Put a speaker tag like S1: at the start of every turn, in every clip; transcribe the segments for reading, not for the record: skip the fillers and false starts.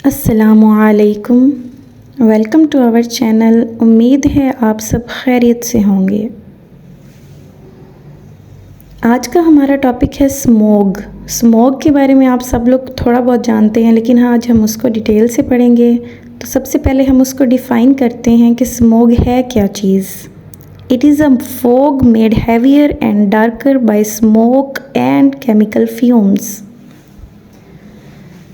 S1: अस्सलामुअलैकुम। Welcome to our channel. उम्मीद है आप सब खैरियत से होंगे। आज का हमारा टॉपिक है स्मोग। स्मोग के बारे में आप सब लोग थोड़ा बहुत जानते हैं, लेकिन आज हम उसको डिटेल से पढ़ेंगे। तो सबसे पहले हम उसको डिफ़ाइन करते हैं कि स्मोग है क्या चीज़। It is a fog made heavier and darker by smoke and chemical fumes.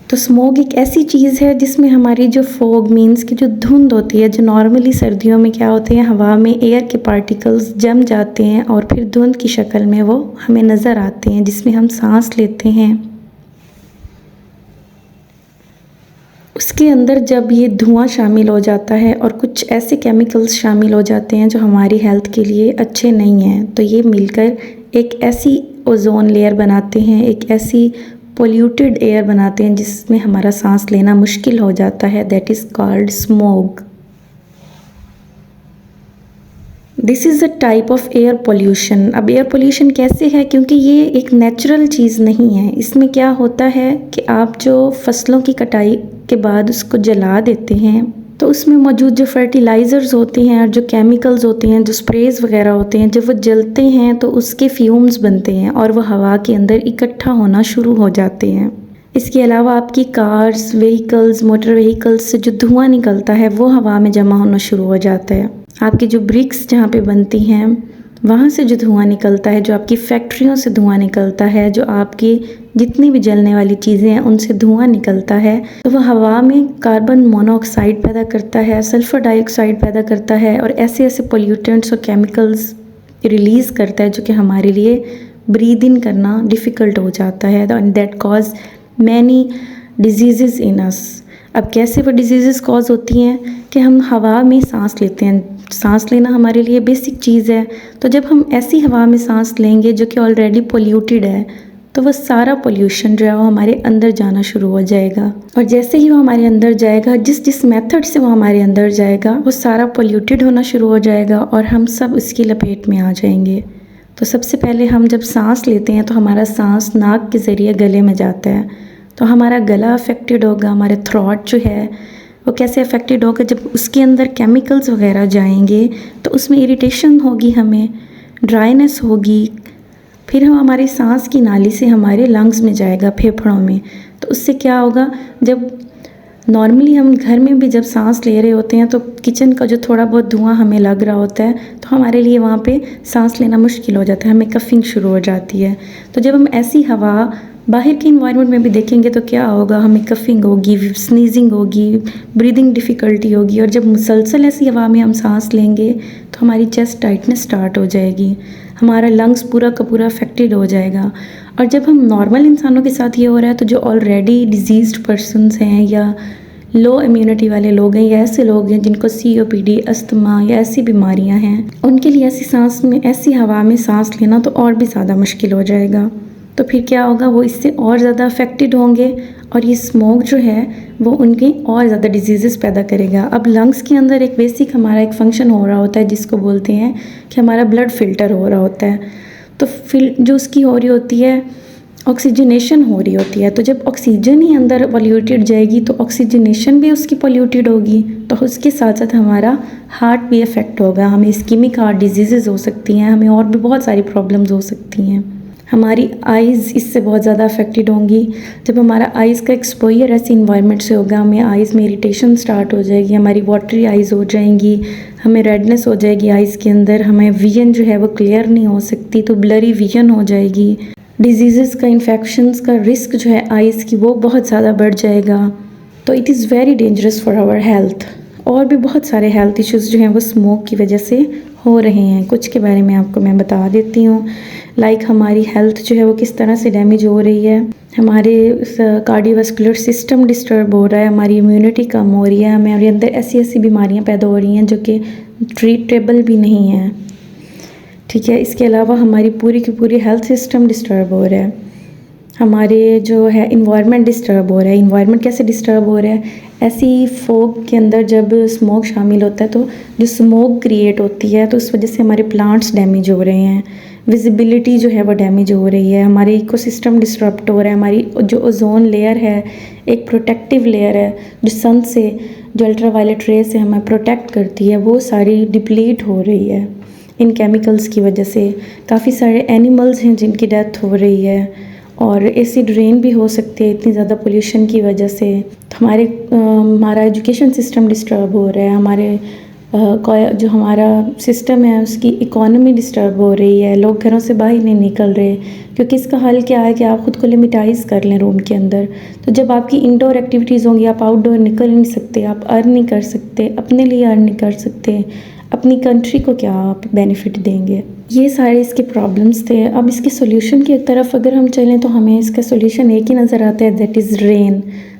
S1: तो स्मोग एक ऐसी चीज़ है जिसमें हमारी जो फॉग मीन्स की जो धुंध होती है, जो नॉर्मली सर्दियों में क्या होते हैं, हवा में एयर के पार्टिकल्स जम जाते हैं और फिर धुंध की शक्ल में वो हमें नज़र आते हैं, जिसमें हम सांस लेते हैं। उसके अंदर जब ये धुआं शामिल हो जाता है और कुछ ऐसे केमिकल्स शामिल हो जाते हैं जो हमारी हेल्थ के लिए अच्छे नहीं हैं, तो ये मिलकर एक ऐसी ओजोन लेयर बनाते हैं, एक ऐसी पोल्यूटेड एयर बनाते हैं जिसमें हमारा सांस लेना मुश्किल हो जाता है। That is called smog. This is a type of air pollution. अब एयर पोल्यूशन कैसे है, क्योंकि ये एक नेचुरल चीज़ नहीं है। इसमें क्या होता है कि आप जो फसलों की कटाई के बाद उसको जला देते हैं, तो उसमें मौजूद जो फर्टिलाइज़र्स होते हैं और जो केमिकल्स होते हैं, जो स्प्रेज वगैरह होते हैं, जब वो जलते हैं तो उसके फ्यूम्स बनते हैं और वह हवा के अंदर इकट्ठा होना शुरू हो जाते हैं। इसके अलावा आपकी कार्स, व्हीकल्स, मोटर व्हीकल्स से जो धुआं निकलता है वो हवा में जमा होना शुरू हो जाता है। आपकी जो ब्रिक्स जहाँ पे बनती हैं वहाँ से जो धुआं निकलता है, जो आपकी फैक्ट्रियों से धुआं निकलता है, जो आपकी जितनी भी जलने वाली चीज़ें हैं उनसे धुआं निकलता है, तो वह हवा में कार्बन मोनोऑक्साइड पैदा करता है, सल्फ़र डाइऑक्साइड पैदा करता है और ऐसे ऐसे पोल्यूटेंट्स और केमिकल्स रिलीज़ करता है जो कि हमारे लिए ब्रीद इन करना डिफ़िकल्ट हो जाता है। And that cause many diseases in us. अब कैसे वो डिजीज़ कॉज होती हैं कि हम हवा में सांस लेते हैं। सांस लेना हमारे लिए बेसिक चीज़ है। तो जब हम ऐसी हवा में सांस लेंगे जो कि ऑलरेडी पोल्यूटेड है, तो वह सारा पोल्यूशन जो है वो हमारे अंदर जाना शुरू हो जाएगा। और जैसे ही वो हमारे अंदर जाएगा, जिस मेथड से वो हमारे अंदर जाएगा, वो सारा पोल्यूटेड होना शुरू हो जाएगा और हम सब उसकी लपेट में आ जाएंगे। तो सबसे पहले हम जब सांस लेते हैं तो हमारा सांस नाक के ज़रिए गले में जाता है, तो हमारा गला अफेक्टेड होगा। हमारे थ्रोट जो है वो कैसे अफेक्टेड होगा, जब उसके अंदर केमिकल्स वगैरह जाएंगे तो उसमें इरिटेशन होगी, हमें ड्राइनेस होगी। फिर हम हमारी सांस की नाली से हमारे लंग्स में जाएगा, फेफड़ों में। तो उससे क्या होगा, जब नॉर्मली हम घर में भी जब सांस ले रहे होते हैं तो किचन का जो थोड़ा बहुत धुआं हमें लग रहा होता है, तो हमारे लिए वहाँ पे सांस लेना मुश्किल हो जाता है, हमें कफिंग शुरू हो जाती है। तो जब हम ऐसी हवा बाहर के इन्वायरमेंट में भी देखेंगे तो क्या होगा, हमें कफिंग होगी, स्नीजिंग होगी, ब्रीदिंग डिफ़िकल्टी होगी। और जब मुसलसल ऐसी हवा में हम सांस लेंगे तो हमारी चेस्ट टाइटनेस स्टार्ट हो जाएगी, हमारा लंग्स पूरा का पूरा अफेक्टेड हो जाएगा। और जब हम नॉर्मल इंसानों के साथ ये हो रहा है, तो जो ऑलरेडी डिजीज़्ड पर्सनस हैं या लो इम्यूनिटी वाले लोग हैं या ऐसे लोग हैं जिनको COPD, अस्थमा या ऐसी बीमारियां हैं, उनके लिए ऐसी सांस में, ऐसी हवा में सांस लेना तो और भी ज़्यादा मुश्किल हो जाएगा। तो फिर क्या होगा, वो इससे और ज़्यादा अफेक्टेड होंगे और ये स्मोक जो है वो उनके और ज़्यादा डिजीज़ पैदा करेगा। अब लंग्स के अंदर एक बेसिक हमारा एक फंक्शन हो रहा होता है जिसको बोलते हैं कि हमारा ब्लड फ़िल्टर हो रहा होता है। तो फिर जो उसकी हो रही होती है, ऑक्सीजनेशन हो रही होती है। तो जब ऑक्सीजन ही अंदर पोल्यूटेड जाएगी तो ऑक्सीजनेशन भी उसकी पोल्यूटेड होगी, तो उसके साथ साथ हमारा हार्ट भी अफेक्ट होगा। हमें इस्कीमिक हार्ट डिजीज़ हो सकती हैं, हमें और भी बहुत सारी प्रॉब्लम्स हो सकती हैं। हमारी आइज़ इससे बहुत ज़्यादा अफेक्टेड होंगी। जब हमारा आइज़ का एक्सपोजर ऐसे इन्वायरमेंट से होगा, हमें आइज़ में इरिटेशन स्टार्ट हो जाएगी, हमारी वाटरी आइज़ हो जाएंगी, हमें रेडनेस हो जाएगी आइज़ के अंदर, हमें विजन जो है वो क्लियर नहीं हो सकती, तो ब्लरी विजन हो जाएगी। डिजीज़ का, इन्फेक्शंस का रिस्क जो है आइज़ की वो बहुत ज़्यादा बढ़ जाएगा। तो it is very dangerous for our health. और भी बहुत सारे हेल्थ इश्यूज़ जो हैं वो स्मोक की वजह से हो रहे हैं। कुछ के बारे में आपको मैं बता देती हूँ। लाइक हमारी हेल्थ जो है वो किस तरह से डैमेज हो रही है, हमारे कार्डियोवास्कुलर सिस्टम डिस्टर्ब हो रहा है, हमारी इम्यूनिटी कम हो रही है, हमारे अंदर ऐसी ऐसी बीमारियाँ पैदा हो रही हैं जो कि ट्रीटेबल भी नहीं हैं। ठीक है, इसके अलावा हमारी पूरी की पूरी हेल्थ सिस्टम डिस्टर्ब हो रहा है। हमारे जो है इन्वायरमेंट डिस्टर्ब हो रहा है। इन्वायरमेंट कैसे डिस्टर्ब हो रहा है, ऐसी फोग के अंदर जब स्मोक शामिल होता है तो जो स्मोक क्रिएट होती है तो उस वजह से हमारे प्लांट्स डैमेज हो रहे हैं, विजिबिलिटी जो है वो डैमेज हो रही है, हमारी इकोसिस्टम डिस्टर्ब हो रहा है, हमारी जो ओजोन लेयर है एक प्रोटेक्टिव लेयर है जो सन से जो अल्ट्रावायलेट रे से हमें प्रोटेक्ट करती है वो सारी डिप्लीट हो रही है इन केमिकल्स की वजह से। काफ़ी सारे एनिमल्स हैं जिनकी डेथ हो रही है और एसिड रेन भी हो सकती है इतनी ज़्यादा पोल्यूशन की वजह से। तो हमारा एजुकेशन सिस्टम डिस्टर्ब हो रहा है, हमारे जो हमारा सिस्टम है उसकी इकोनॉमी डिस्टर्ब हो रही है, लोग घरों से बाहर नहीं निकल रहे क्योंकि इसका हल क्या है कि आप ख़ुद को लिमिटाइज़ कर लें रूम के अंदर। तो जब आपकी इंडोर एक्टिविटीज़ होंगी आप आउटडोर निकल नहीं सकते, आप अर्न नहीं कर सकते, अपने लिए अर्न नहीं कर सकते, अपनी कंट्री को क्या आप बेनिफिट देंगे। ये सारे इसके प्रॉब्लम्स थे। अब इसके सॉल्यूशन की तरफ अगर हम चलें तो हमें इसका सॉल्यूशन एक ही नज़र आता है, दैट इज़ रेन।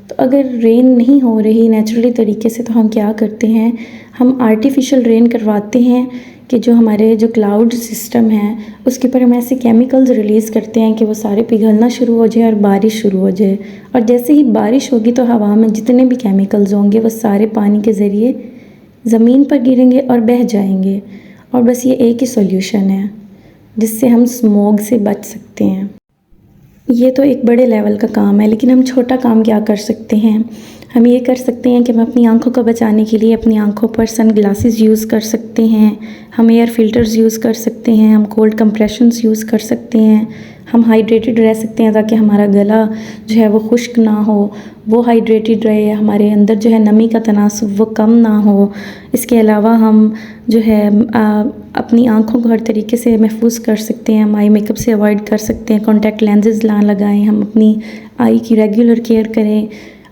S1: तो अगर रेन नहीं हो रही नेचुरली तरीके से तो हम क्या करते हैं, हम आर्टिफिशियल रेन करवाते हैं कि जो हमारे जो क्लाउड सिस्टम है उसके ऊपर हम ऐसे केमिकल्स रिलीज़ करते हैं कि वो सारे पिघलना शुरू हो जाए और बारिश शुरू हो जाए। और जैसे ही बारिश होगी तो हवा में जितने भी केमिकल्स होंगे वो सारे पानी के ज़रिए ज़मीन पर गिरेंगे और बह जाएंगे। और बस ये एक ही सॉल्यूशन है जिससे हम स्मोग से बच सकते हैं। ये तो एक बड़े लेवल का काम है, लेकिन हम छोटा काम क्या कर सकते हैं, हम ये कर सकते हैं कि हम अपनी आंखों को बचाने के लिए अपनी आंखों पर सन ग्लासेस यूज़ कर सकते हैं, हम एयर फिल्टर्स यूज़ कर सकते हैं, हम कोल्ड कंप्रेशंस यूज़ कर सकते हैं, हम हाइड्रेटेड रह सकते हैं ताकि हमारा गला जो है वो खुश्क ना हो, वो हाइड्रेटेड रहे, हमारे अंदर जो है नमी का तनासुब वो कम ना हो। इसके अलावा हम जो है अपनी आँखों को हर तरीके से महफूज कर सकते हैं, हम आई मेकअप से अवॉइड कर सकते हैं, कॉन्टैक्ट लेंसेज ना लगाएं, हम अपनी आई की रेगुलर केयर करें।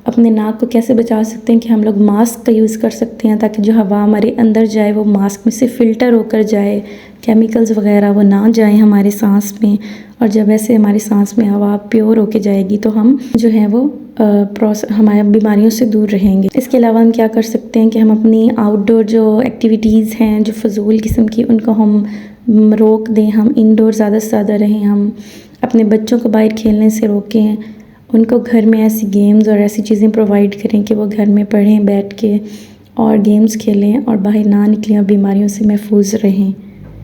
S1: अपने नाक को कैसे बचा सकते हैं कि हम लोग मास्क का यूज़ कर सकते हैं ताकि जो हवा हमारे अंदर जाए वो मास्क में से फ़िल्टर होकर जाए, केमिकल्स वगैरह वो ना जाए हमारे सांस में। और जब ऐसे हमारी सांस में हवा प्योर होके जाएगी तो हम जो है वो हमारे बीमारियों से दूर रहेंगे। इसके अलावा हम क्या कर सकते हैं कि हम अपनी आउटडोर जो एक्टिविटीज़ हैं जो फजूल किस्म की उनको हम रोक दें, हम इंडोर ज़्यादा से ज़्यादा रहें, हम अपने बच्चों को बाहर खेलने से रोकें, उनको घर में ऐसी गेम्स और ऐसी चीज़ें प्रोवाइड करें कि वो घर में पढ़ें बैठ के और गेम्स खेलें और बाहर ना निकलें और बीमारियों से महफूज रहें।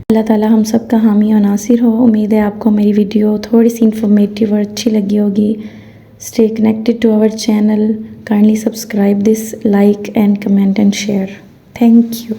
S1: अल्लाह ताला हम सब का हामी और नासिर हो। उम्मीद है आपको मेरी वीडियो थोड़ी सी इन्फॉर्मेटिव और अच्छी लगी होगी। Stay connected to our channel, kindly subscribe this, like and comment and share. Thank you.